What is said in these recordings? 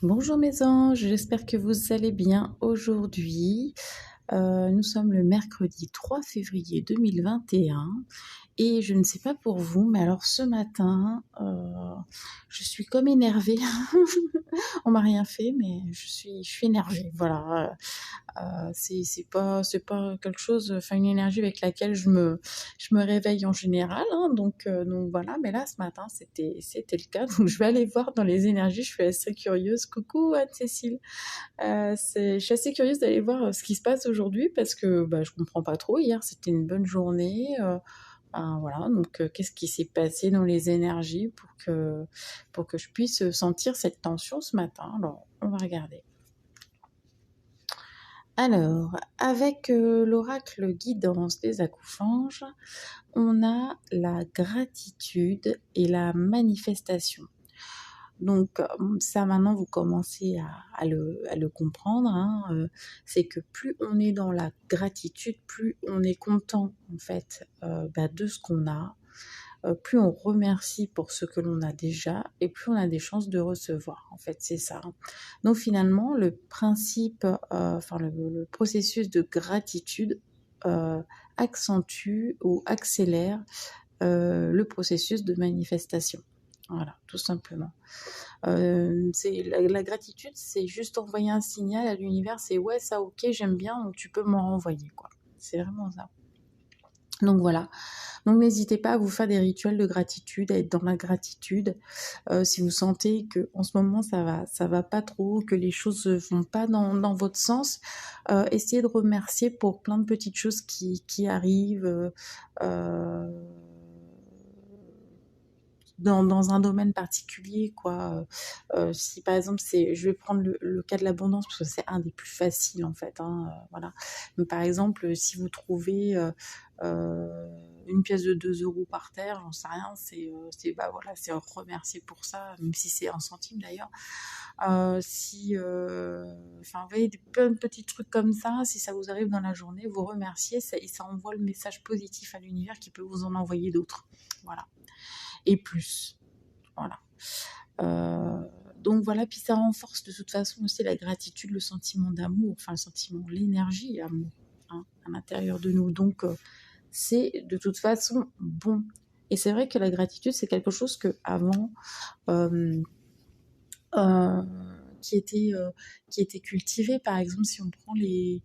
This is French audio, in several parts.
Bonjour mes anges, j'espère que vous allez bien aujourd'hui. Nous sommes le mercredi 3 février 2021 et je ne sais pas pour vous, mais alors ce matin, je suis comme énervée. On m'a rien fait, mais je suis énervée. Voilà, c'est pas quelque chose, enfin une énergie avec laquelle je me réveille en général, hein, donc voilà. Mais là, ce matin, c'était le cas. Donc je vais aller voir dans les énergies. Je suis assez curieuse. Coucou Anne-Cécile. Je suis assez curieuse d'aller voir ce qui se passe aujourd'hui parce que je comprends pas trop. Hier, c'était une bonne journée. Ben, voilà, donc qu'est-ce qui s'est passé dans les énergies pour que je puisse sentir cette tension ce matin? Alors, on va regarder. Alors, avec l'oracle guidance des accouchanges, on a la gratitude et la manifestation. Donc ça maintenant vous commencez à le comprendre, hein, c'est que plus on est dans la gratitude, plus on est content en fait de ce qu'on a, plus on remercie pour ce que l'on a déjà et plus on a des chances de recevoir. En fait, c'est ça, hein. Donc finalement, le principe, enfin le processus de gratitude accentue ou accélère le processus de manifestation. Voilà, tout simplement. La gratitude, c'est juste envoyer un signal à l'univers, c'est ouais, ça ok, j'aime bien, donc tu peux m'en renvoyer, quoi. C'est vraiment ça. Donc voilà. Donc n'hésitez pas à vous faire des rituels de gratitude, à être dans la gratitude. Si vous sentez que en ce moment ça va pas trop, que les choses vont pas dans votre sens, essayez de remercier pour plein de petites choses qui arrivent. Euh, dans un domaine particulier, quoi. Si par exemple, je vais prendre le cas de l'abondance parce que c'est un des plus faciles en fait, hein, voilà. Mais par exemple, si vous trouvez une pièce de 2 € par terre, j'en sais rien, voilà, c'est remercier pour ça, même si c'est un centime d'ailleurs. Enfin, vous voyez, plein de petits trucs comme ça, si ça vous arrive dans la journée, vous remerciez et ça envoie le message positif à l'univers qui peut vous en envoyer d'autres. Voilà. Et plus. Voilà. Donc voilà, puis ça renforce de toute façon aussi la gratitude, le sentiment d'amour, enfin le sentiment, l'énergie amour, hein, à l'intérieur de nous. Donc c'est de toute façon bon. Et c'est vrai que la gratitude, c'est quelque chose que avant euh, euh, qui était cultivé. Par exemple, si on prend les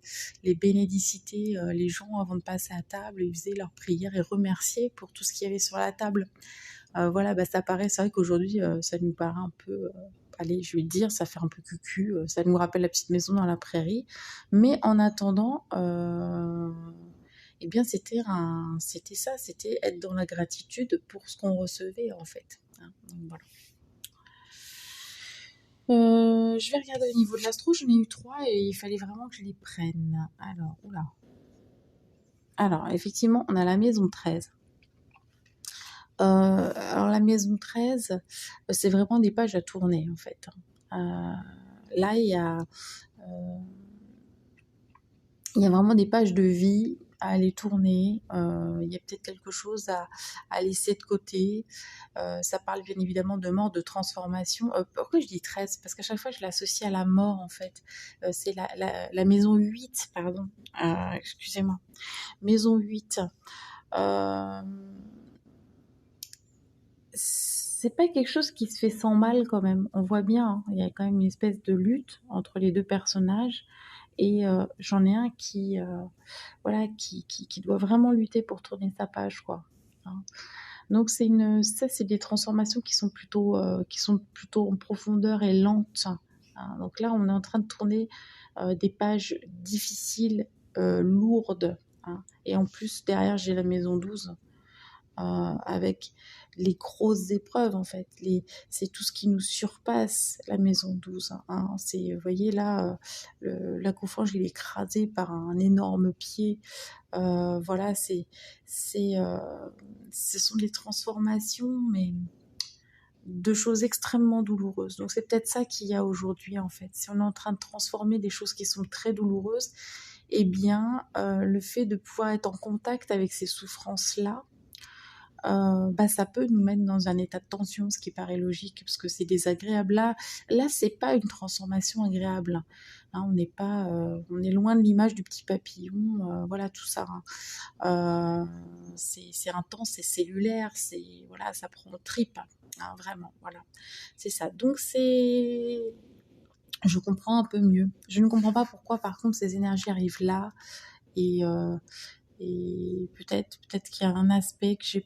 bénédicités, les gens avant de passer à table, ils faisaient leur prière et remerciaient pour tout ce qu'il y avait sur la table. Voilà, ça paraît, c'est vrai qu'aujourd'hui, ça nous paraît un peu, allez, je vais dire, ça fait un peu cucu, ça nous rappelle la petite maison dans la prairie. Mais en attendant, eh bien, c'était ça, c'était être dans la gratitude pour ce qu'on recevait, en fait, hein. Donc, voilà. Je vais regarder au niveau de l'astro, j'en ai eu 3 et il fallait vraiment que je les prenne. Alors, oula. Alors, effectivement, on a la maison 13. Alors la maison 13, c'est vraiment des pages à tourner en fait, hein. Là, il y a vraiment des pages de vie à aller tourner. Il y a peut-être quelque chose à laisser de côté. Ça parle bien évidemment de mort, de transformation. Pourquoi je dis 13? Parce qu'à chaque fois, je l'associe à la mort en fait. C'est la maison 8, pardon. Excusez-moi. Maison 8. Euh, c'est pas quelque chose qui se fait sans mal quand même. On voit bien, hein, il y a quand même une espèce de lutte entre les deux personnages. Et j'en ai un voilà, qui doit vraiment lutter pour tourner sa page, quoi, hein. Donc c'est des transformations qui sont plutôt en profondeur et lentes, hein. Donc là, on est en train de tourner des pages difficiles, lourdes, hein. Et en plus, derrière, j'ai la maison 12 avec les grosses épreuves en fait. C'est tout ce qui nous surpasse la maison 12, hein. Vous voyez là, la couffange il est écrasé par un énorme pied. Voilà, ce sont des transformations, mais de choses extrêmement douloureuses. Donc c'est peut-être ça qu'il y a aujourd'hui en fait. Si on est en train de transformer des choses qui sont très douloureuses, eh bien le fait de pouvoir être en contact avec ces souffrances-là, ça peut nous mettre dans un état de tension, ce qui paraît logique, parce que c'est désagréable. Là, c'est pas une transformation agréable. Hein, on est loin de l'image du petit papillon, voilà tout ça. Hein. C'est intense, c'est cellulaire, voilà, ça prend aux tripes, hein, vraiment, voilà, c'est ça. Donc je comprends un peu mieux. Je ne comprends pas pourquoi, par contre, ces énergies arrivent là et peut-être qu'il y a un aspect que j'ai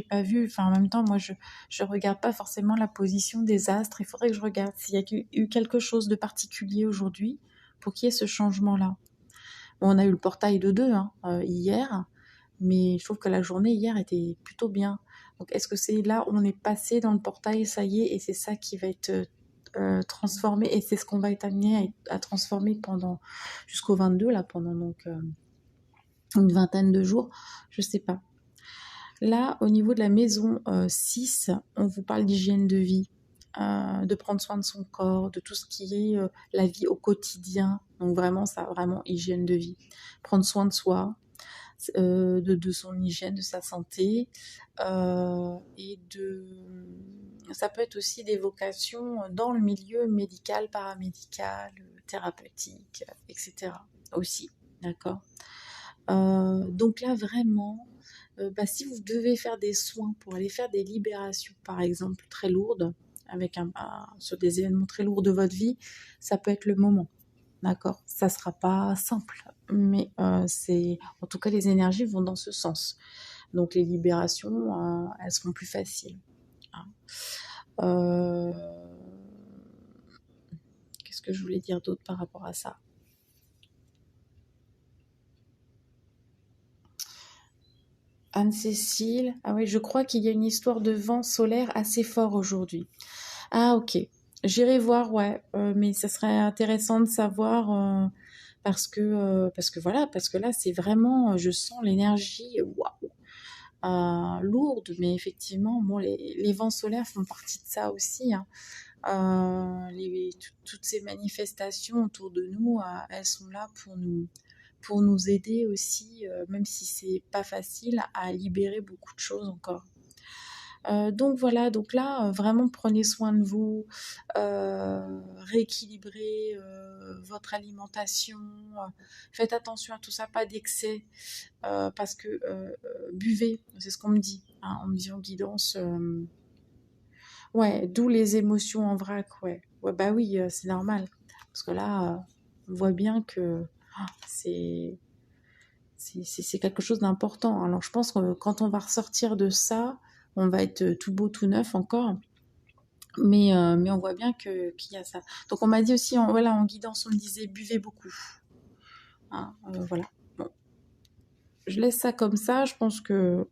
pas vu. Enfin, en même temps, moi, je regarde pas forcément la position des astres. Il faudrait que je regarde s'il y a eu quelque chose de particulier aujourd'hui pour qu'il y ait ce changement-là. Bon, on a eu le portail de 2 hein, hier, mais je trouve que la journée hier était plutôt bien. Donc, est-ce que c'est là où on est passé dans le portail, ça y est, et c'est ça qui va être transformé, et c'est ce qu'on va être amené à transformer jusqu'au 22, là, pendant donc une vingtaine de jours, je sais pas. Là, au niveau de la maison 6, on vous parle d'hygiène de vie, de prendre soin de son corps, de tout ce qui est la vie au quotidien. Donc vraiment, ça, vraiment hygiène de vie. Prendre soin de soi, de son hygiène, de sa santé, ça peut être aussi des vocations dans le milieu médical, paramédical, thérapeutique, etc. aussi, d'accord. Donc là, vraiment, si vous devez faire des soins pour aller faire des libérations, par exemple, très lourdes, sur des événements très lourds de votre vie, ça peut être le moment. D'accord, ça sera pas simple, mais en tout cas les énergies vont dans ce sens. Donc les libérations, elles seront plus faciles. Hein. Qu'est-ce que je voulais dire d'autre par rapport à ça? Anne-Cécile, ah oui, je crois qu'il y a une histoire de vent solaire assez fort aujourd'hui. Ah ok, j'irai voir, ouais, mais ça serait intéressant de savoir parce que là c'est vraiment, je sens l'énergie, waouh, lourde, mais effectivement, bon, les vents solaires font partie de ça aussi. Hein. Toutes ces manifestations autour de nous, elles sont là pour nous aider aussi, même si c'est pas facile, à libérer beaucoup de choses encore. Donc voilà, donc là, vraiment prenez soin de vous, rééquilibrez votre alimentation, faites attention à tout ça, pas d'excès, parce que buvez, c'est ce qu'on me dit, hein, on me dit en guidance, ouais, d'où les émotions en vrac, ouais. Ouais, bah oui, c'est normal, parce que là, on voit bien que c'est quelque chose d'important. Alors je pense que quand on va ressortir de ça, on va être tout beau, tout neuf encore. Mais on voit bien qu'il y a ça. Donc on m'a dit aussi, en guidance, on me disait buvez beaucoup. Hein, voilà. Bon. Je laisse ça comme ça. Je pense que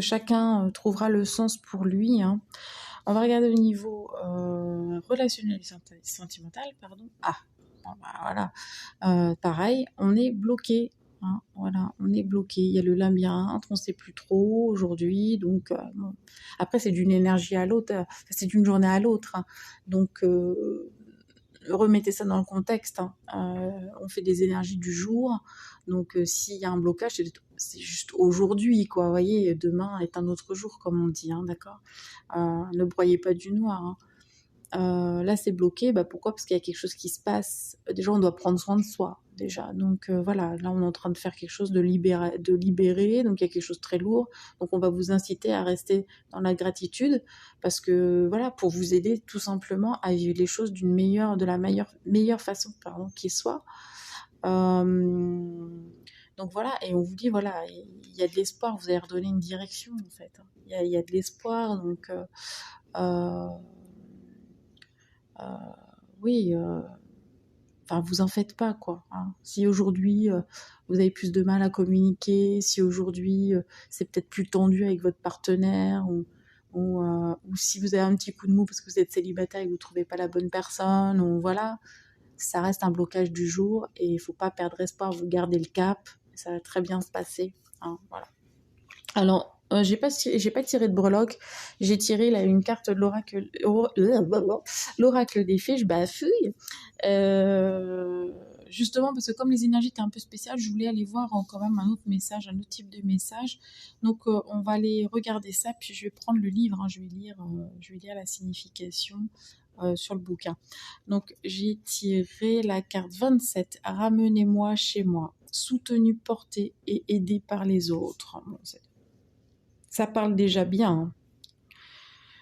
chacun trouvera le sens pour lui. Hein. On va regarder au niveau relationnel et sentimental. Pardon. Ah, bon, voilà. Pareil, on est bloqué. Hein, voilà, on est bloqué. Il y a le labyrinthe, on ne sait plus trop aujourd'hui. Donc, bon. Après, c'est d'une énergie à l'autre, c'est d'une journée à l'autre. Hein. Donc, remettez ça dans le contexte. Hein. On fait des énergies du jour. Donc, s'il y a un blocage, c'est juste aujourd'hui, quoi. Vous voyez, demain est un autre jour, comme on dit, hein, d'accord. Ne broyez pas du noir. Hein. Là c'est bloqué, pourquoi? Parce qu'il y a quelque chose qui se passe. Déjà on doit prendre soin de soi, déjà. Donc voilà, là on est en train de faire quelque chose de libérer, donc il y a quelque chose de très lourd. Donc on va vous inciter à rester dans la gratitude, parce que voilà, pour vous aider tout simplement à vivre les choses de la meilleure façon, qui soit. Donc voilà, et on vous dit, voilà, il y a de l'espoir, vous allez redonner une direction en fait. Il y a de l'espoir, donc oui, vous en faites pas, quoi. Hein. Si aujourd'hui, vous avez plus de mal à communiquer, si aujourd'hui, c'est peut-être plus tendu avec votre partenaire, ou si vous avez un petit coup de mou parce que vous êtes célibataire et que vous ne trouvez pas la bonne personne, ou voilà, ça reste un blocage du jour, et il ne faut pas perdre espoir, vous gardez le cap, ça va très bien se passer. Hein, voilà. Alors, j'ai pas tiré de breloque, j'ai tiré là une carte de l'oracle des fées, je bafouille. justement, parce que comme les énergies étaient un peu spéciales, je voulais aller voir quand même un autre message, un autre type de message. Donc, on va aller regarder ça, puis je vais prendre le livre, hein, je vais lire la signification sur le bouquin. Donc, j'ai tiré la carte 27, ramenez-moi chez moi, soutenu, porté et aidé par les autres. Bon, ça parle déjà bien, hein.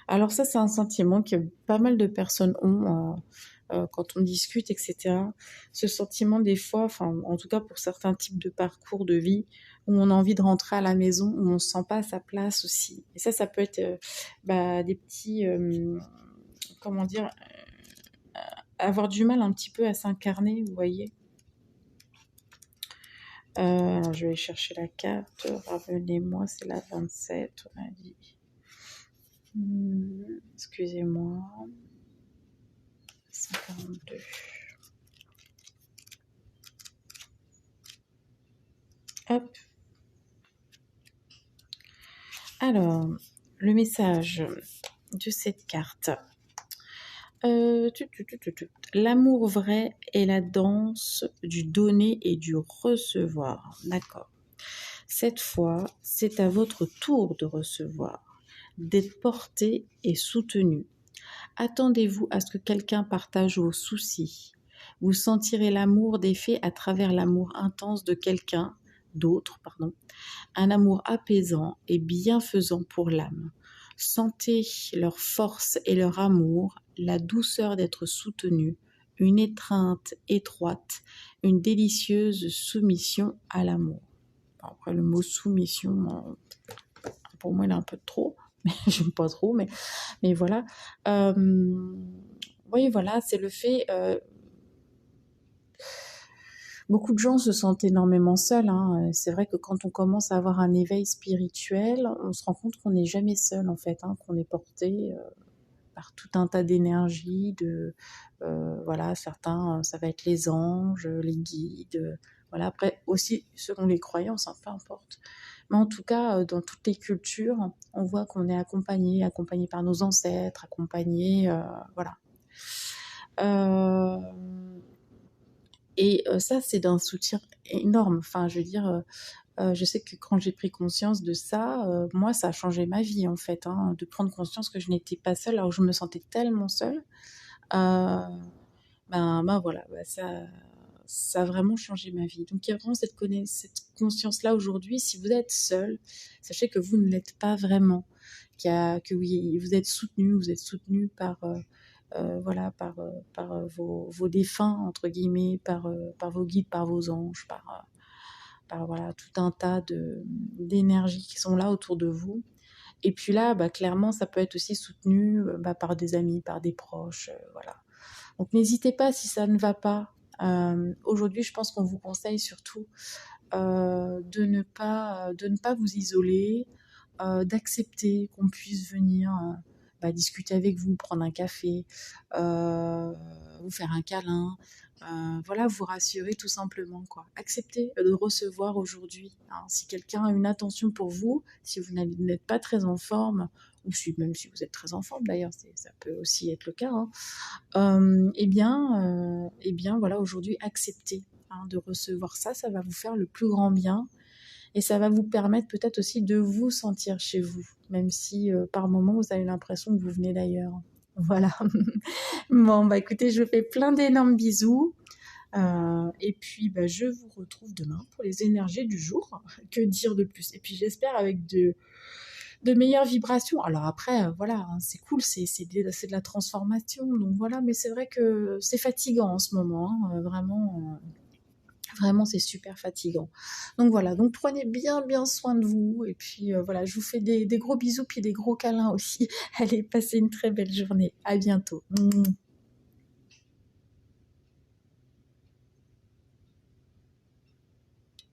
Alors ça, c'est un sentiment que pas mal de personnes ont quand on discute, etc. Ce sentiment des fois, enfin en tout cas pour certains types de parcours de vie, où on a envie de rentrer à la maison, où on ne se sent pas à sa place aussi. Et ça peut être des petits, comment dire, avoir du mal un petit peu à s'incarner, vous voyez. Alors je vais chercher la carte, revenez-moi, c'est la 27, on a dit. Excusez-moi. 142. Hop. Alors, le message de cette carte. L'amour vrai est la danse du donner et du recevoir. D'accord. Cette fois, c'est à votre tour de recevoir, d'être porté et soutenu. Attendez-vous à ce que quelqu'un partage vos soucis. Vous sentirez l'amour des faits à travers l'amour intense de quelqu'un d'autre, un amour apaisant et bienfaisant pour l'âme. Sentez leur force et leur amour, la douceur d'être soutenu, une étreinte étroite, une délicieuse soumission à l'amour. Après, le mot soumission, pour moi, il est un peu trop, mais j'aime pas trop, mais voilà. Oui, voilà, c'est le fait... Beaucoup de gens se sentent énormément seuls, hein. C'est vrai que quand on commence à avoir un éveil spirituel, on se rend compte qu'on n'est jamais seul en fait, hein, qu'on est porté par tout un tas d'énergies, voilà, certains, ça va être les anges, les guides, voilà. Après aussi, selon les croyances, hein, peu importe. Mais en tout cas, dans toutes les cultures, on voit qu'on est accompagné par nos ancêtres, accompagné, voilà. Et ça, c'est d'un soutien énorme. Enfin, je veux dire, je sais que quand j'ai pris conscience de ça, moi, ça a changé ma vie, en fait, hein, de prendre conscience que je n'étais pas seule, alors que je me sentais tellement seule. Voilà, ça a vraiment changé ma vie. Donc, il y a vraiment cette conscience-là aujourd'hui. Si vous êtes seul, sachez que vous ne l'êtes pas vraiment. Que oui, vous êtes soutenu par... voilà, par vos défunts, entre guillemets, par vos guides, par vos anges, par voilà, tout un tas d'énergies qui sont là autour de vous. Et puis là, clairement, ça peut être aussi soutenu par des amis, par des proches, voilà. Donc n'hésitez pas si ça ne va pas. Aujourd'hui, je pense qu'on vous conseille surtout de ne pas vous isoler, d'accepter qu'on puisse venir discuter avec vous, prendre un café, vous faire un câlin, voilà, vous rassurer tout simplement, quoi. Acceptez de recevoir aujourd'hui, hein. Si quelqu'un a une attention pour vous, si vous n'êtes pas très en forme, ou même si vous êtes très en forme d'ailleurs, ça peut aussi être le cas, hein, eh bien voilà, aujourd'hui, acceptez, hein, de recevoir ça, ça va vous faire le plus grand bien. Et ça va vous permettre peut-être aussi de vous sentir chez vous, même si par moments vous avez l'impression que vous venez d'ailleurs. Voilà. Bon, écoutez, je vous fais plein d'énormes bisous. Et puis, je vous retrouve demain pour les énergies du jour. Que dire de plus? Et puis, j'espère avec de meilleures vibrations. Alors après, voilà, hein, c'est cool, c'est de la transformation. Donc voilà, mais c'est vrai que c'est fatigant en ce moment, hein, vraiment... Vraiment, c'est super fatigant. Donc voilà, donc prenez bien soin de vous. Et puis voilà, je vous fais des gros bisous, puis des gros câlins aussi. Allez, passez une très belle journée. À bientôt.